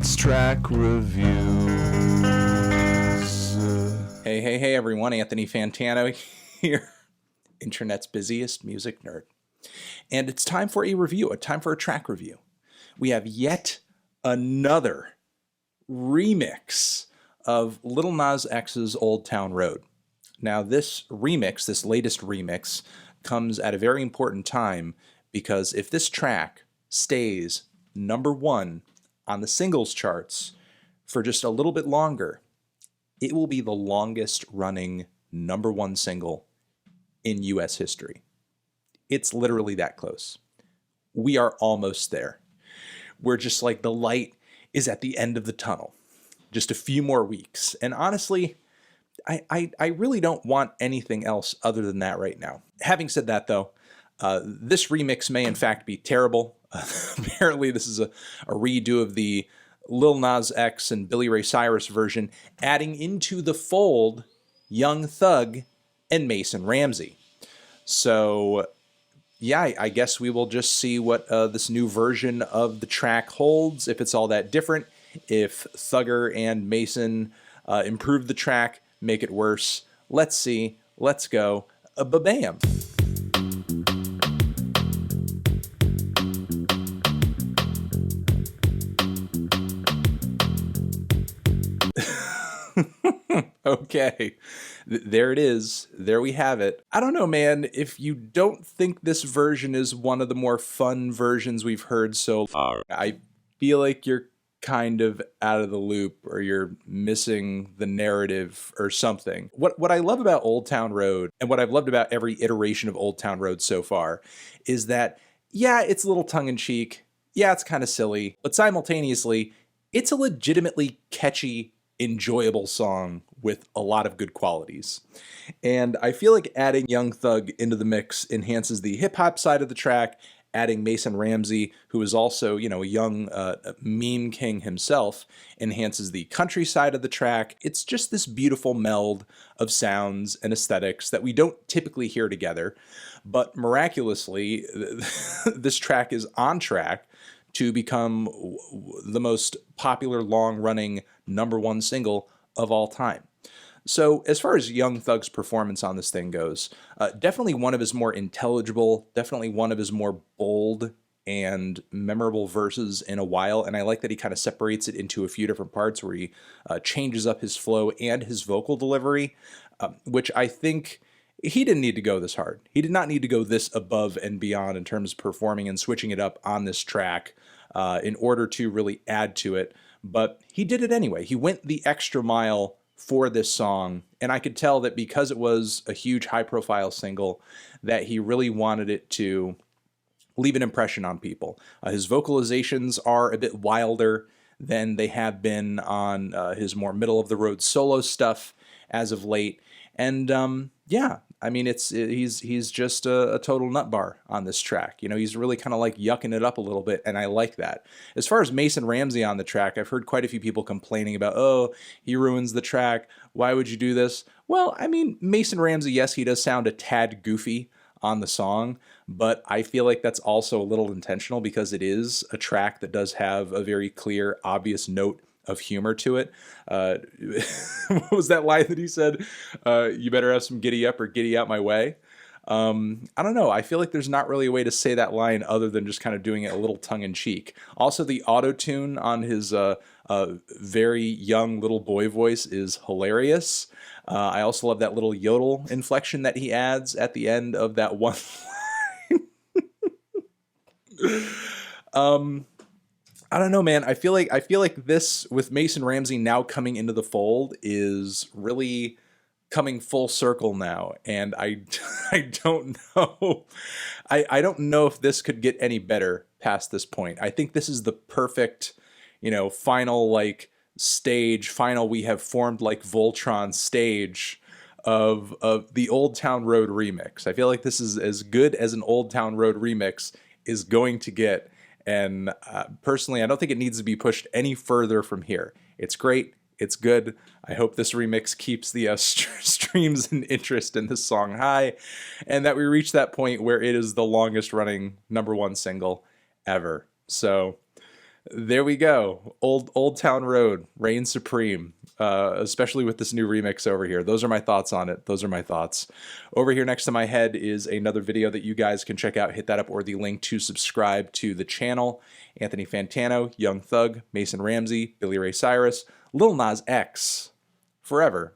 It's track reviews. Hey, everyone. Anthony Fantano here, internet's busiest music nerd. And it's time for a review, time for a track review. We have yet another remix of Lil Nas X's Old Town Road. Now, this latest remix, comes at a very important time because if this track stays number one on the singles charts for just a little bit longer, it will be the longest running number one single in US history. It's literally that close. We are almost there. We're just like the light is at the end of the tunnel. Just a few more weeks. And honestly, I really don't want anything else other than that right now. Having said that, though, this remix may in fact be terrible. Apparently, this is a redo of the Lil Nas X and Billy Ray Cyrus version, adding into the fold Young Thug and Mason Ramsey. So, yeah, I guess we will just see what this new version of the track holds, if it's all that different, if Thugger and Mason improve the track, make it worse. Let's see. Let's go. Ba-bam. Okay, there it is. There we have it. I don't know, man. If you don't think this version is one of the more fun versions we've heard so far, I feel like you're kind of out of the loop, or you're missing the narrative or something. What I love about Old Town Road, and what I've loved about every iteration of Old Town Road so far, is that, yeah, it's a little tongue-in-cheek. Yeah, it's kind of silly. But simultaneously, it's a legitimately catchy, enjoyable song with a lot of good qualities. And I feel like adding Young Thug into the mix enhances the hip-hop side of the track. Adding Mason Ramsey, who is also, a young meme king himself, enhances the country side of the track. It's just this beautiful meld of sounds and aesthetics that we don't typically hear together. But miraculously, this track is on track to become the most popular long-running number one single of all time. So as far as Young Thug's performance on this thing goes, definitely one of his more intelligible, definitely one of his more bold and memorable verses in a while. And I like that he kind of separates it into a few different parts where he changes up his flow and his vocal delivery, which I think he didn't need to go this hard. He did not need to go this above and beyond in terms of performing and switching it up on this track in order to really add to it. But he did it anyway. He went the extra mile for this song, and I could tell that because it was a huge high-profile single, that he really wanted it to leave an impression on people. His vocalizations are a bit wilder than they have been on his more middle-of-the-road solo stuff as of late, and yeah, I mean, he's just a total nut bar on this track. He's really kind of like yucking it up a little bit, and I like that. As far as Mason Ramsey on the track, I've heard quite a few people complaining about, oh, he ruins the track. Why would you do this? Well, I mean, Mason Ramsey, yes, he does sound a tad goofy on the song, but I feel like that's also a little intentional because it is a track that does have a very clear, obvious note of humor to it. What was that line that he said? You better have some giddy up or giddy out my way. I don't know. I feel like there's not really a way to say that line other than just kind of doing it a little tongue-in-cheek. Also, the auto-tune on his very young little boy voice is hilarious. I also love that little yodel inflection that he adds at the end of that one line. I don't know, man. I feel like this, with Mason Ramsey now coming into the fold, is really coming full circle now, and I don't know. I don't know if this could get any better past this point. I think this is the perfect, final final we have formed like Voltron stage of the Old Town Road remix. I feel like this is as good as an Old Town Road remix is going to get. And personally, I don't think it needs to be pushed any further from here. It's great. It's good. I hope this remix keeps the streams and interest in this song high, and that we reach that point where it is the longest running number one single ever. So There we go. Old Town Road reigns supreme, especially with this new remix over here. Those are my thoughts on it. Those are my thoughts. Over here next to my head is another video that you guys can check out. Hit that up or the link to subscribe to the channel. Anthony Fantano, Young Thug, Mason Ramsey, Billy Ray Cyrus, Lil Nas X, Forever.